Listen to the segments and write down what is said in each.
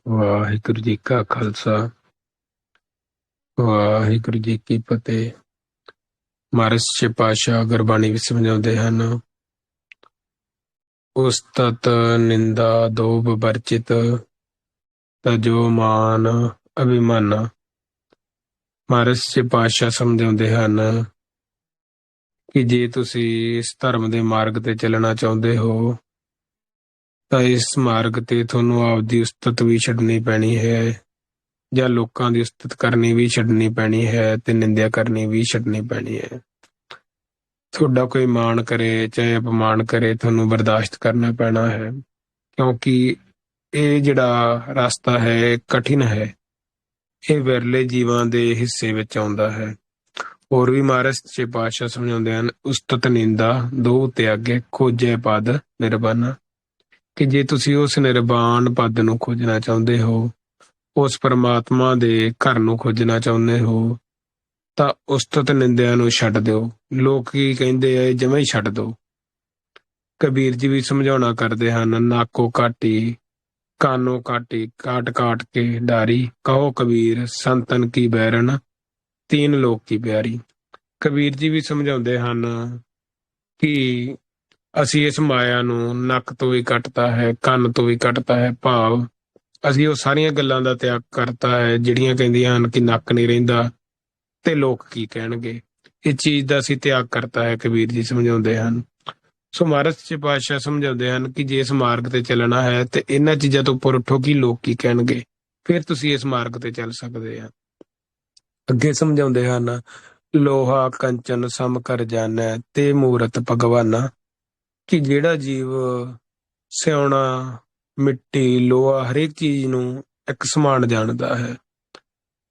ਵਾਹਿਗੁਰੂ ਜੀ ਕਾ ਖਾਲਸਾ, ਵਾਹਿਗੁਰੂ ਜੀ ਕੀ ਫਤਿਹ। ਮਹਾਰਾਜ ਸੱਚੇ ਪਾਤਸ਼ਾਹ ਗੁਰਬਾਣੀ ਵਿੱਚ ਸਮਝਾਉਂਦੇ ਹਨ, ਉਸਤਤ ਨਿੰਦਾ ਦੋਬ ਵਰਜਿਤ, ਤਜੋ ਮਾਨ ਅਭਿਮਾਨਾ। ਮਹਾਰਾਜ ਸੱਚੇ ਪਾਤਸ਼ਾਹ ਸਮਝਾਉਂਦੇ ਹਨ ਕਿ ਜੇ ਤੁਸੀਂ ਇਸ ਧਰਮ ਦੇ ਮਾਰਗ ਤੇ ਚੱਲਣਾ ਚਾਹੁੰਦੇ ਹੋ ਤਾਂ ਇਸ ਮਾਰਗ ਤੇ ਤੁਹਾਨੂੰ ਆਪਦੀ ਉਸਤਤ ਵੀ ਛੱਡਣੀ ਪੈਣੀ ਹੈ, ਜਾਂ ਲੋਕਾਂ ਦੀ ਉਸਤਤ ਕਰਨੀ ਵੀ ਛੱਡਣੀ ਪੈਣੀ ਹੈ ਤੇ ਨਿੰਦਿਆ ਕਰਨੀ ਵੀ ਛੱਡਣੀ ਪੈਣੀ ਹੈ। ਤੁਹਾਡਾ ਕੋਈ ਮਾਣ ਕਰੇ ਚਾਹੇ ਅਪਮਾਨ ਕਰੇ, ਤੁਹਾਨੂੰ ਬਰਦਾਸ਼ਤ ਕਰਨਾ ਪੈਣਾ ਹੈ, ਕਿਉਂਕਿ ਇਹ ਜਿਹੜਾ ਰਸਤਾ ਹੈ ਕਠਿਨ ਹੈ, ਇਹ ਵਿਰਲੇ ਜੀਵਾਂ ਦੇ ਹਿੱਸੇ ਵਿੱਚ ਆਉਂਦਾ ਹੈ। ਹੋਰ ਵੀ ਮਹਾਰਾਜ ਸੱਚੇ ਪਾਤਸ਼ਾਹ ਸਮਝਾਉਂਦੇ ਹਨ, ਉਸਤਤ ਨਿੰਦਾ ਦੋ ਤਿਆਗੇ ਖੋਜੈ ਪਦ ਨਿਰਵਾਣਾ, ਕਿ ਜੇ ਤੁਸੀਂ ਉਸ ਨਿਰਵਾਣ ਪਦ ਨੂੰ ਖੋਜਣਾ ਚਾਹੁੰਦੇ ਹੋ, ਉਸ ਪਰਮਾਤਮਾ ਦੇ ਘਰ ਨੂੰ ਖੋਜਣਾ ਚਾਹੁੰਦੇ ਹੋ, ਤਾਂ ਉਸਤਤ ਨਿੰਦਿਆ ਨੂੰ ਛੱਡ ਦਿਓ। ਲੋਕ ਕੀ ਕਹਿੰਦੇ ਆ, ਜਮਾਂ ਹੀ ਛੱਡ ਦਿਓ। ਕਬੀਰ ਜੀ ਵੀ ਸਮਝਾਉਣਾ ਕਰਦੇ ਹਨ, ਨਾਕੋ ਕਾਟੀ ਕਾਨੋ ਕਾਟੀ ਕਾਟ ਕਾਟ ਕੇ ਡਾਰੀ, ਕਹੋ ਕਬੀਰ ਸੰਤਨ ਕੀ ਬੈਰਨ ਤੀਨ ਲੋਕ ਕੀ ਪਿਆਰੀ। ਕਬੀਰ ਜੀ ਵੀ ਸਮਝਾਉਂਦੇ ਹਨ ਕਿ ਅਸੀਂ ਇਸ ਮਾਇਆ ਨੂੰ ਨੱਕ ਤੋਂ ਵੀ ਕੱਟਤਾ ਹੈ, ਕੰਨ ਤੋਂ ਵੀ ਕੱਟਤਾ ਹੈ, ਭਾਵ ਅਸੀਂ ਉਹ ਸਾਰੀਆਂ ਗੱਲਾਂ ਦਾ ਤਿਆਗ ਕਰਤਾ ਹੈ ਜਿਹੜੀਆਂ ਕਹਿੰਦੀਆਂ ਹਨ ਕਿ ਨੱਕ ਨਹੀਂ ਰਹਿੰਦਾ ਤੇ ਲੋਕ ਕੀ ਕਹਿਣਗੇ। ਇਸ ਚੀਜ਼ ਦਾ ਅਸੀਂ ਤਿਆਗ ਕਰਤਾ ਹੈ, ਕਬੀਰ ਜੀ ਸਮਝਾਉਂਦੇ ਹਨ। ਸੋ ਮਹਾਰਾਜ ਸੱਚੇ ਪਾਤਸ਼ਾਹ ਸਮਝਾਉਂਦੇ ਹਨ ਕਿ ਜੇ ਇਸ ਮਾਰਗ ਤੇ ਚੱਲਣਾ ਹੈ ਤੇ ਇਹਨਾਂ ਚੀਜ਼ਾਂ ਤੋਂ ਉੱਪਰ ਉੱਠੋ ਕਿ ਲੋਕ ਕੀ ਕਹਿਣਗੇ, ਫਿਰ ਤੁਸੀਂ ਇਸ ਮਾਰਗ ਤੇ ਚੱਲ ਸਕਦੇ ਆ। ਅੱਗੇ ਸਮਝਾਉਂਦੇ ਹਨ, ਲੋਹਾ ਕੰਚਨ ਸਮ ਕਰ ਜਾਣੈ ਤੇ ਮੂਰਤ ਭਗਵਾਨਾ, ਕਿ ਜਿਹੜਾ ਜੀਵ ਸਿਉਣਾ ਮਿੱਟੀ ਲੋਹਾ ਹਰੇਕ ਚੀਜ਼ ਨੂੰ ਇੱਕ ਸਮਾਨ ਜਾਣਦਾ ਹੈ,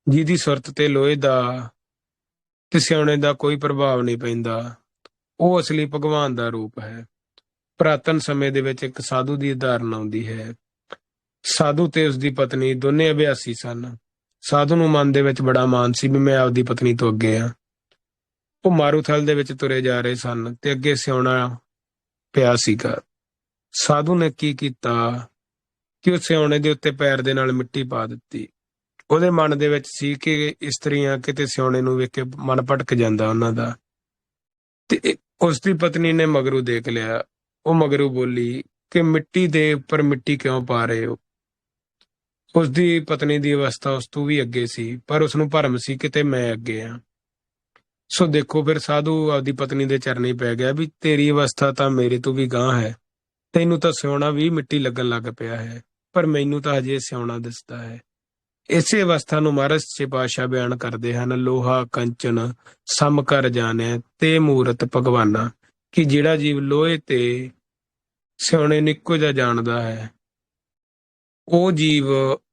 ਜਿਹਦੀ ਸੁਰਤ ਤੇ ਲੋਹੇ ਦਾ ਤੇ ਸਿਉਣੇ ਦਾ ਕੋਈ ਪ੍ਰਭਾਵ ਨਹੀਂ ਪੈਂਦਾ, ਉਹ ਅਸਲੀ ਭਗਵਾਨ ਦਾ ਰੂਪ ਹੈ। ਪੁਰਾਤਨ ਸਮੇਂ ਦੇ ਵਿੱਚ ਇੱਕ ਸਾਧੂ ਦੀ ਉਦਾਹਰਨ ਆਉਂਦੀ ਹੈ। ਸਾਧੂ ਤੇ ਉਸਦੀ ਪਤਨੀ ਦੋਨੇ ਅਭਿਆਸੀ ਸਨ। ਸਾਧੂ ਨੂੰ ਮਨ ਦੇ ਵਿੱਚ ਬੜਾ ਮਾਣ ਸੀ ਵੀ ਮੈਂ ਆਪਦੀ ਪਤਨੀ ਤੋਂ ਅੱਗੇ ਆ। ਉਹ ਮਾਰੂਥਲ ਦੇ ਵਿੱਚ ਤੁਰੇ ਜਾ ਰਹੇ ਸਨ ਤੇ ਅੱਗੇ ਸਿਉਣਾ ਪਿਆ ਸੀਗਾ। ਸਾਧੂ ਨੇ ਕੀ ਕੀਤਾ ਕਿ ਉਹ ਸਿਉਣੇ ਦੇ ਉੱਤੇ ਪੈਰ ਦੇ ਨਾਲ ਮਿੱਟੀ ਪਾ ਦਿੱਤੀ। ਉਹਦੇ ਮਨ ਦੇ ਵਿੱਚ ਸੀ ਕਿ ਇਸਤਰੀਆਂ ਕਿਤੇ ਸਿਉਣੇ ਨੂੰ ਵੇਖ ਕੇ ਮਨ ਭਟਕ ਜਾਂਦਾ ਉਹਨਾਂ ਦਾ। ਤੇ ਉਸਦੀ ਪਤਨੀ ਨੇ ਮਗਰੂ ਦੇਖ ਲਿਆ। ਉਹ ਮਗਰੂ ਬੋਲੀ ਕਿ ਮਿੱਟੀ ਦੇ ਉੱਪਰ ਮਿੱਟੀ ਕਿਉਂ ਪਾ ਰਹੇ ਹੋ। ਉਸਦੀ ਪਤਨੀ ਦੀ ਅਵਸਥਾ ਉਸ ਤੋਂ ਵੀ ਅੱਗੇ ਸੀ, ਪਰ ਉਸਨੂੰ ਭਰਮ ਸੀ ਕਿਤੇ ਮੈਂ ਅੱਗੇ ਆ। ਸੋ ਦੇਖੋ, ਫਿਰ ਸਾਧੂ ਆਪਦੀ ਪਤਨੀ ਦੇ ਚਰਨੀ ਪੈ ਗਿਆ ਵੀ ਤੇਰੀ ਅਵਸਥਾ ਤਾਂ ਮੇਰੇ ਤੋਂ ਵੀ ਗਾਂਹ ਹੈ, ਤੈਨੂੰ ਤਾਂ ਸਿਉਣਾ ਵੀ ਮਿੱਟੀ ਲੱਗਣ ਲੱਗ ਪਿਆ ਹੈ, ਪਰ ਮੈਨੂੰ ਤਾਂ ਹਜੇ ਸਿਉਣਾ ਦਿਸਦਾ ਹੈ। ਇਸੇ ਅਵਸਥਾ ਨੂੰ ਮਹਾਰਾਜ ਸੱਚੇ ਪਾਤਸ਼ਾਹ ਬਿਆਨ ਕਰਦੇ ਹਨ, ਲੋਹਾ ਕੰਚਨ ਸਮ ਕਰ ਜਾਣੈ ਤੇ ਮੂਰਤ ਭਗਵਾਨਾ, ਕਿ ਜਿਹੜਾ ਜੀਵ ਲੋਹੇ ਤੇ ਸਿਉਣੇ ਨੂੰ ਇੱਕੋ ਜਿਹਾ ਜਾਣਦਾ ਹੈ, ਉਹ ਜੀਵ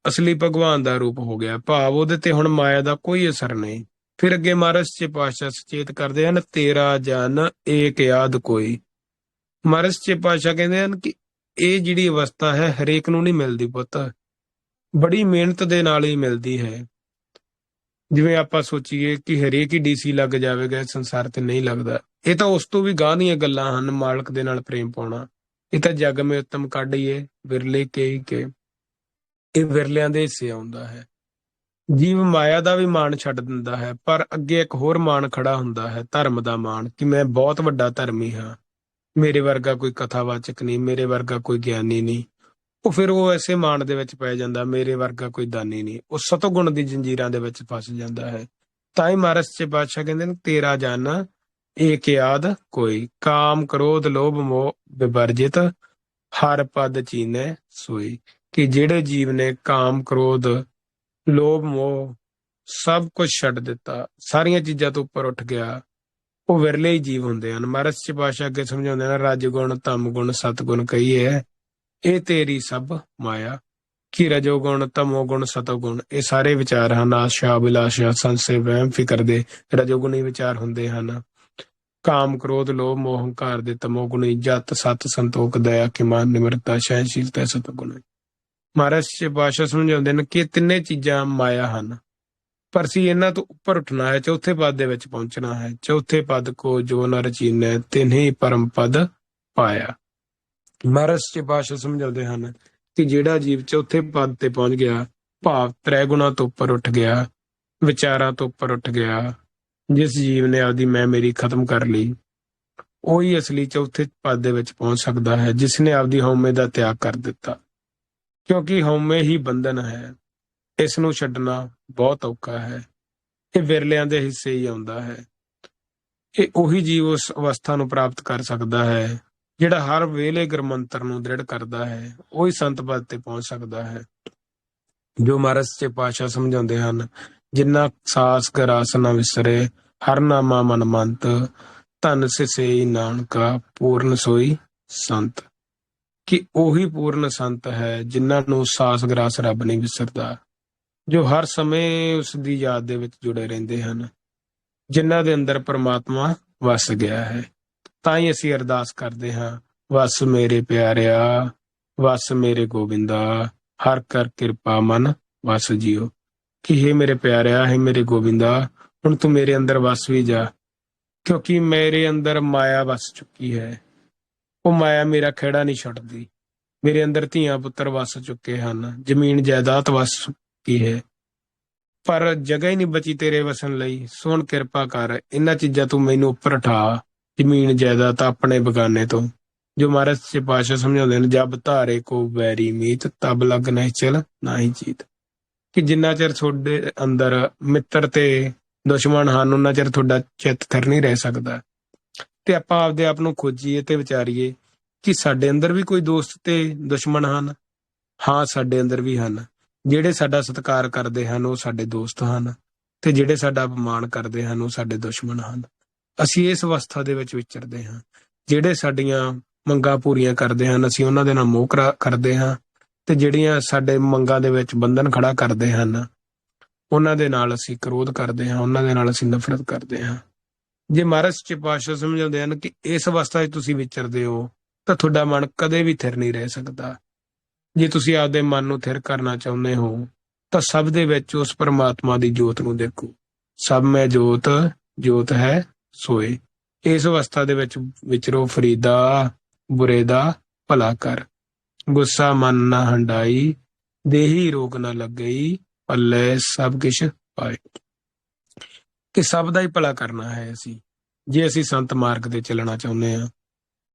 ਅਸਲੀ ਭਗਵਾਨ ਦਾ ਰੂਪ ਹੋ ਗਿਆ, ਭਾਵ ਉਹਦੇ ਤੇ ਹੁਣ ਮਾਇਆ ਦਾ ਕੋਈ ਅਸਰ ਨਹੀਂ। ਫਿਰ ਅੱਗੇ ਮਹਾਰਾਜ ਸੱਚੇ ਪਾਤਸ਼ਾਹ ਸੁਚੇਤ ਕਰਦੇ ਹਨ, ਤੇਰਾ ਜਨ ਏਕ ਯਾਦ ਕੋਈ। ਮਹਾਰਾਜ ਸੱਚੇ ਪਾਤਸ਼ਾਹ ਕਹਿੰਦੇ ਹਨ ਕਿ ਇਹ ਜਿਹੜੀ ਅਵਸਥਾ ਹੈ ਹਰੇਕ ਨੂੰ ਨਹੀਂ ਮਿਲਦੀ ਪੁੱਤ, ਬੜੀ ਮਿਹਨਤ ਦੇ ਨਾਲ ਹੀ ਮਿਲਦੀ ਹੈ। ਜਿਵੇਂ ਆਪਾਂ ਸੋਚੀਏ ਕਿ ਹਰੇਕ ਹੀ ਡੀਸੀ ਲੱਗ ਜਾਵੇਗਾ, ਇਸ ਸੰਸਾਰ ਤੇ ਨਹੀਂ ਲੱਗਦਾ। ਇਹ ਤਾਂ ਉਸ ਤੋਂ ਵੀ ਗਾਂਹ ਦੀਆਂ ਗੱਲਾਂ ਹਨ, ਮਾਲਕ ਦੇ ਨਾਲ ਪ੍ਰੇਮ ਪਾਉਣਾ। ਇਹ ਤਾਂ ਜਗ ਮੇ ਉੱਤਮ ਕੱਢੀਏ ਵਿਰਲੇ ਕੇ ਇਹ ਵਿਰਲਿਆਂ ਦੇ ਹਿੱਸੇ ਆਉਂਦਾ ਹੈ। ਜੀਵ ਮਾਇਆ ਦਾ ਵੀ ਮਾਣ ਛੱਡ ਦਿੰਦਾ ਹੈ, ਪਰ ਅੱਗੇ ਇੱਕ ਹੋਰ ਮਾਣ ਖੜਾ ਹੁੰਦਾ ਹੈ, ਧਰਮ ਦਾ ਮਾਣ, ਕਿ ਮੈਂ ਬਹੁਤ ਵੱਡਾ ਧਰਮੀ ਹਾਂ, ਮੇਰੇ ਵਰਗਾ ਕੋਈ ਕਥਾਵਾਚਕ ਨਹੀਂ, ਮੇਰੇ ਵਰਗਾ ਕੋਈ ਗਿਆਨੀ ਨਹੀਂ। ਫਿਰ ਉਹ ਐਸੇ ਮਾਣ ਦੇ ਵਿੱਚ ਪੈ ਜਾਂਦਾ, ਮੇਰੇ ਵਰਗਾ ਕੋਈ ਦਾਨੀ ਨਹੀਂ। ਉਹ ਸਤੋਗੁਣ ਦੀ ਜੰਜੀਰਾਂ ਦੇ ਵਿੱਚ ਫਸ ਜਾਂਦਾ ਹੈ। ਤਾਂ ਹੀ ਮਹਾਰਾਜ ਸੱਚੇ ਪਾਤਸ਼ਾਹ ਕਹਿੰਦੇ ਨੇ, ਤੇਰਾ ਜਨ ਏਕ ਯਾਦ ਕੋਈ, ਕਾਮ ਕ੍ਰੋਧ ਲੋਭ ਮੋਹ ਵਿਵਰਜਿਤ, ਹਰ ਪਦ ਚੀਨੈ ਸੋਈ, ਕਿ ਜਿਹੜੇ ਜੀਵ ਨੇ ਕਾਮ ਕ੍ਰੋਧ ਲੋਭ ਮੋਹ ਸਭ ਕੁਝ ਛੱਡ ਦਿੱਤਾ, ਸਾਰੀਆਂ ਚੀਜ਼ਾਂ ਤੋਂ ਉੱਪਰ ਉੱਠ ਗਿਆ, ਉਹ ਵਿਰਲੇ ਹੀ ਜੀਵ ਹੁੰਦੇ ਹਨ। ਮਹਾਰਾਜ ਸੱਚੇ ਪਾਤਸ਼ਾਹ ਅੱਗੇ ਸਮਝਾਉਂਦੇ ਨੇ, ਰਜ ਗੁਣ ਤਮ ਗੁਣ ਸਤਗੁਣ ਕਹੀਏ, ਇਹ ਤੇਰੀ ਸਭ ਮਾਇਆ, ਕਿ ਰਜੋ ਗੁਣ ਤਮੋ ਗੁਣ ਸਤੋ ਗੁਣ, ਇਹ ਸਾਰੇ ਵਿਚਾਰ ਹਨ। ਆਸ਼ਾ ਅਭਿਲਾਸ਼ਾ ਸੰਸ਼ੇ ਵਹਿਮ ਫਿਕਰ ਦੇ ਰਜੋਗੁਣੀ ਵਿਚਾਰ ਹੁੰਦੇ ਹਨ। ਕਾਮ ਕ੍ਰੋਧ ਲੋਭ ਮੋਹ ਹੰਕਾਰ ਦੇ ਤਮੋ ਗੁਣੀ, ਜਤ ਸਤ ਸੰਤੋਖ ਦਇਆ ਕਿਮਾਨ ਨਿਮਰਤਾ ਸਹਿਨਸ਼ੀਲਤਾ ਸਤਗੁਣ। ਮਹਾਰਾਜ ਸੱਚੇ ਪਾਤਸ਼ਾਹ ਸਮਝਾਉਂਦੇ ਨੇ ਕਿ ਇਹ ਤਿੰਨੇ ਚੀਜ਼ਾਂ ਮਾਇਆ ਹਨ, ਪਰ ਅਸੀਂ ਇਹਨਾਂ ਤੋਂ ਉੱਪਰ ਉੱਠਣਾ ਹੈ, ਚੌਥੇ ਪਦ ਦੇ ਵਿੱਚ ਪਹੁੰਚਣਾ ਹੈ। ਚੌਥੇ ਪਦ ਕੋ ਜੋ ਨਰ ਚੀਨੈ ਤਿਨਹੀ ਪਰਮ ਪਦ ਪਾਇਆ। ਮਹਾਰਾਜ ਸੱਚੇ ਪਾਤਸ਼ਾਹ ਸਮਝਾਉਂਦੇ ਹਨ ਕਿ ਜਿਹੜਾ ਜੀਵ ਚੌਥੇ ਪਦ ਤੇ ਪਹੁੰਚ ਗਿਆ, ਭਾਵ ਤ੍ਰੈ ਗੁਣਾ ਤੋਂ ਉੱਪਰ ਉੱਠ ਗਿਆ, ਵਿਚਾਰਾਂ ਤੋਂ ਉੱਪਰ ਉੱਠ ਗਿਆ, ਜਿਸ ਜੀਵ ਨੇ ਆਪਦੀ ਮੈਂ ਮੇਰੀ ਖਤਮ ਕਰ ਲਈ, ਉਹੀ ਅਸਲੀ ਚੌਥੇ ਪਦ ਦੇ ਵਿੱਚ ਪਹੁੰਚ ਸਕਦਾ ਹੈ, ਜਿਸ ਨੇ ਆਪਦੀ ਹਉਮੈ ਦਾ ਤਿਆਗ ਕਰ ਦਿੱਤਾ। ਕਿਉਂਕਿ ਹਉਮੈ ਹੀ ਬੰਧਨ ਹੈ, ਇਸ ਨੂੰ ਛੱਡਣਾ ਬਹੁਤ ਔਖਾ ਹੈ। ਇਹ ਵਿਰਲਿਆਂ ਦੇ ਹਿੱਸੇ ਹੀ ਆਉਂਦਾ ਹੈ। ਇਹ ਉਹੀ ਜੀਵ ਉਸ ਅਵਸਥਾ ਨੂੰ ਪ੍ਰਾਪਤ ਕਰ ਸਕਦਾ ਹੈ ਜਿਹੜਾ ਹਰ ਵੇਲੇ ਗੁਰਮੰਤਰ ਨੂੰ ਦ੍ਰਿੜ ਕਰਦਾ ਹੈ। ਉਹੀ ਸੰਤ ਪਦ ਤੇ ਪਹੁੰਚ ਸਕਦਾ ਹੈ। ਜੋ ਮਹਾਰਾਜ ਸੱਚੇ ਪਾਤਸ਼ਾਹ ਸਮਝਾਉਂਦੇ ਹਨ, ਜਿੰਨਾ ਸਾਸ ਗਰਾਸ ਨਾ ਵਿਸਰੇ, ਹਰ ਨਾਮਾ ਮਨ ਮੰਤ, ਧਨ ਸਿਸੇਈ ਨਾਨਕਾ ਪੂਰਨ ਸੋਈ ਸੰਤ। ਕਿ ਉਹੀ ਪੂਰਨ ਸੰਤ ਹੈ ਜਿਨ੍ਹਾਂ ਨੂੰ ਸਾਸ ਗਰਾਸ ਰੱਬ ਨਹੀਂ ਵਿਸਰਦਾ, ਜੋ ਹਰ ਸਮੇਂ ਉਸ ਦੀ ਯਾਦ ਦੇ ਵਿੱਚ ਜੁੜੇ ਰਹਿੰਦੇ ਹਨ, ਜਿਨ੍ਹਾਂ ਦੇ ਅੰਦਰ ਪਰਮਾਤਮਾ ਵਸ ਗਿਆ ਹੈ। ਤਾਂ ਹੀ ਅਸੀਂ ਅਰਦਾਸ ਕਰਦੇ ਹਾਂ, ਵਸ ਮੇਰੇ ਪਿਆਰਿਆ, ਵਸ ਮੇਰੇ ਗੋਬਿੰਦਾ, ਹਰ ਕਰ ਕਿਰਪਾ ਮਨ ਵਸ ਜੀਓ। ਕਿ ਹੇ ਮੇਰੇ ਪਿਆਰਿਆ, ਹੇ ਮੇਰੇ ਗੋਬਿੰਦਾ, ਹੁਣ ਤੂੰ ਮੇਰੇ ਅੰਦਰ ਵਸ ਵੀ ਜਾ, ਕਿਉਂਕਿ ਮੇਰੇ ਅੰਦਰ ਮਾਇਆ ਵਸ ਚੁੱਕੀ ਹੈ। ਉਹ ਮਾਇਆ ਮੇਰਾ ਖਹਿੜਾ ਨਹੀਂ ਛੱਡਦੀ। ਮੇਰੇ ਅੰਦਰ ਧੀਆਂ ਪੁੱਤਰ ਵਸ ਚੁੱਕੇ ਹਨ, ਜ਼ਮੀਨ ਜਾਇਦਾਦ ਵਸ ਚੁੱਕੀ ਹੈ, ਪਰ ਜਗ੍ਹਾ ਹੀ ਨਹੀਂ ਬਚੀ ਤੇਰੇ ਵਸਣ ਲਈ। ਸੋ ਹੁਣ ਕਿਰਪਾ ਕਰ, ਇਹਨਾਂ ਚੀਜ਼ਾਂ ਤੂੰ ਮੈਨੂੰ ਉੱਪਰ ਉਠਾ, ਜ਼ਮੀਨ ਜਾਇਦਾਦ ਆਪਣੇ ਬਗਾਨੇ ਤੋਂ। ਜੋ ਮਹਾਰਾਜ ਸੱਚੇ ਪਾਤਸ਼ਾਹ ਸਮਝਾਉਂਦੇ ਨੇ, ਜਬ ਧਾਰੇ ਕੋ ਵੈਰੀ ਮੀਤ, ਤਬ ਲਗ ਨਹੀਂ ਚਲ ਨਾ ਹੀ ਜੀਤ। ਕਿ ਜਿੰਨਾ ਚਿਰ ਤੁਹਾਡੇ ਅੰਦਰ ਮਿੱਤਰ ਤੇ ਦੁਸ਼ਮਣ ਹਨ, ਉਹਨਾਂ ਚਿਰ ਤੁਹਾਡਾ ਚਿੱਤ ਥਿਰ ਨਹੀਂ ਰਹਿ ਸਕਦਾ। ਤੇ ਆਪਾਂ ਆਪਦੇ ਆਪ ਨੂੰ ਖੋਜੀਏ ਤੇ ਵਿਚਾਰੀਏ ਕਿ ਸਾਡੇ ਅੰਦਰ ਵੀ ਕੋਈ ਦੋਸਤ ਤੇ ਦੁਸ਼ਮਣ ਹਨ। ਹਾਂ, ਸਾਡੇ ਅੰਦਰ ਵੀ ਹਨ। ਜਿਹੜੇ ਸਾਡਾ ਸਤਿਕਾਰ ਕਰਦੇ ਹਨ ਉਹ ਸਾਡੇ ਦੋਸਤ ਹਨ, ਤੇ ਜਿਹੜੇ ਸਾਡਾ ਅਪਮਾਨ ਕਰਦੇ ਹਨ ਉਹ ਸਾਡੇ ਦੁਸ਼ਮਣ ਹਨ। ਅਸੀਂ ਇਸ ਅਵਸਥਾ ਦੇ ਵਿੱਚ ਵਿਚਰਦੇ ਹਾਂ। ਜਿਹੜੇ ਸਾਡੀਆਂ ਮੰਗਾਂ ਪੂਰੀਆਂ ਕਰਦੇ ਹਨ, ਅਸੀਂ ਉਹਨਾਂ ਦੇ ਨਾਲ ਮੋਹ ਕਰਦੇ ਹਾਂ, ਤੇ ਜਿਹੜੀਆਂ ਸਾਡੇ ਮੰਗਾਂ ਦੇ ਵਿੱਚ ਬੰਧਨ ਖੜਾ ਕਰਦੇ ਹਨ, ਉਹਨਾਂ ਦੇ ਨਾਲ ਅਸੀਂ ਕ੍ਰੋਧ ਕਰਦੇ ਹਾਂ, ਉਹਨਾਂ ਦੇ ਨਾਲ ਅਸੀਂ ਨਫ਼ਰਤ ਕਰਦੇ ਹਾਂ। ਜੇ ਮਹਾਰਾਜ ਸੱਚੇ ਪਾਤਸ਼ਾਹ ਸਮਝਾਉਂਦੇ ਹਨ ਕਿ ਇਸ ਅਵਸਥਾ 'ਚ ਤੁਸੀਂ ਵਿਚਰਦੇ ਹੋ, ਤਾਂ ਤੁਹਾਡਾ ਮਨ ਕਦੇ ਵੀ ਥਿਰ ਨਹੀਂ ਰਹਿ ਸਕਦਾ। ਜੇ ਤੁਸੀਂ ਆਪਦੇ ਮਨ ਨੂੰ ਥਿਰ ਕਰਨਾ ਚਾਹੁੰਦੇ ਹੋ, ਤਾਂ ਸਭ ਦੇ ਵਿੱਚ ਉਸ ਪਰਮਾਤਮਾ ਦੀ ਜੋਤ ਨੂੰ ਦੇਖੋ। ਸਭ ਮੈਂ ਜੋਤ, ਜੋਤ ਹੈ ਸੋਏ। ਇਸ ਅਵਸਥਾ ਦੇ ਵਿੱਚ ਵਿਚਰੋ ਫਰੀਦਾ, ਬੁਰੇ ਦਾ ਭਲਾ ਕਰ, ਗੁੱਸਾ ਮਨ ਨਾ ਹੰਡਾਈ, ਦੇਹੀ ਰੋਗ ਨਾ ਲੱਗਈ, ਪੱਲੇ ਸਭ ਕਿਛ ਪਾਏ। ਕਿ ਸਭ ਦਾ ਹੀ ਭਲਾ ਕਰਨਾ ਹੈ ਅਸੀਂ, ਜੇ ਅਸੀਂ ਸੰਤ ਮਾਰਗ ਤੇ ਚੱਲਣਾ ਚਾਹੁੰਦੇ ਹਾਂ,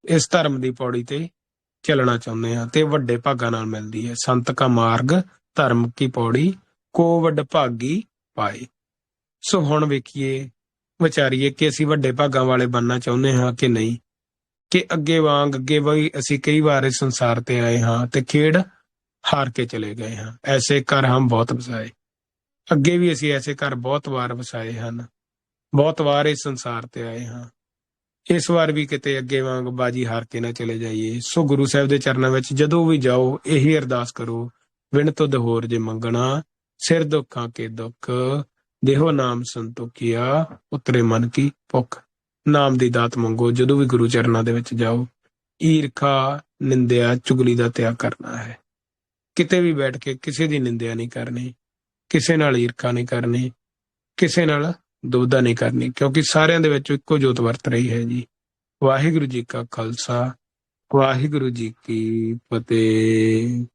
ਇਸ ਧਰਮ ਦੀ ਪੌੜੀ ਤੇ ਚੱਲਣਾ ਚਾਹੁੰਦੇ ਹਾਂ, ਤੇ ਵੱਡੇ ਭਾਗਾਂ ਨਾਲ ਮਿਲਦੀ ਹੈ। ਸੰਤ ਕਾ ਮਾਰਗ ਧਰਮ ਕੀ ਪੌੜੀ, ਕੋ ਵੱਡ ਭਾਗੀ ਪਾਏ। ਸੋ ਹੁਣ ਵੇਖੀਏ, ਵਿਚਾਰੀਏ ਕਿ ਅਸੀਂ ਵੱਡੇ ਭਾਗਾਂ ਵਾਲੇ ਬਣਨਾ ਚਾਹੁੰਦੇ ਹਾਂ ਕਿ ਨਹੀਂ। ਕਿ ਅੱਗੇ ਵੀ ਅਸੀਂ ਕਈ ਵਾਰ ਇਸ ਸੰਸਾਰ ਤੇ ਆਏ ਹਾਂ ਤੇ ਖੇਡ ਹਾਰ ਕੇ ਚਲੇ ਗਏ ਹਾਂ। ਐਸੇ ਘਰ ਹਮ ਬਹੁਤ ਵਸਾਏ। ਅੱਗੇ ਵੀ ਅਸੀਂ ਐਸੇ ਘਰ ਬਹੁਤ ਵਾਰ ਵਸਾਏ ਹਨ, ਬਹੁਤ ਵਾਰ ਇਸ ਸੰਸਾਰ ਤੇ ਆਏ ਹਾਂ। ਇਸ ਵਾਰ ਵੀ ਕਿਤੇ ਅੱਗੇ ਵਾਂਗ ਬਾਜੀ ਹਾਰ ਕੇ ਨਾ ਚਲੇ ਜਾਈਏ। ਸੋ ਗੁਰੂ ਸਾਹਿਬ ਦੇ ਚਰਨਾਂ ਵਿੱਚ ਜਦੋਂ ਵੀ ਜਾਓ, ਇਹੀ ਅਰਦਾਸ ਕਰੋ, ਵਿਣ ਤੁਧ ਹੋਰ ਜੇ ਮੰਗਣਾ, ਸਿਰ ਦੁੱਖਾਂ ਕੇ ਦੁੱਖ, ਦੇਹੋ ਨਾਮ ਸੰਤੋਖੀਆ, ਉਤਰੇ ਮਨ ਕੀ ਭੁੱਖ। ਨਾਮ ਦੀ ਦਾਤ ਮੰਗੋ ਜਦੋਂ ਵੀ ਗੁਰੂ ਚਰਨਾਂ ਦੇ ਵਿੱਚ ਜਾਓ। ਈਰਖਾ, ਨਿੰਦਿਆ, ਚੁਗਲੀ ਦਾ ਤਿਆਗ ਕਰਨਾ ਹੈ। ਕਿਤੇ ਵੀ ਬੈਠ ਕੇ ਕਿਸੇ ਦੀ ਨਿੰਦਿਆ ਨਹੀਂ ਕਰਨੀ, ਕਿਸੇ ਨਾਲ ਈਰਖਾ ਨਹੀਂ ਕਰਨੀ, ਕਿਸੇ ਨਾਲ ਦੁਬਦਾ ਨਹੀਂ ਕਰਨੀ, ਕਿਉਂਕਿ ਸਾਰਿਆਂ ਦੇ ਵਿੱਚ ਇੱਕੋ ਜੋਤ ਵਰਤ ਰਹੀ ਹੈ ਜੀ। ਵਾਹਿਗੁਰੂ ਜੀ ਕਾ ਖਾਲਸਾ, ਵਾਹਿਗੁਰੂ ਜੀ ਕੀ ਫਤਿਹ।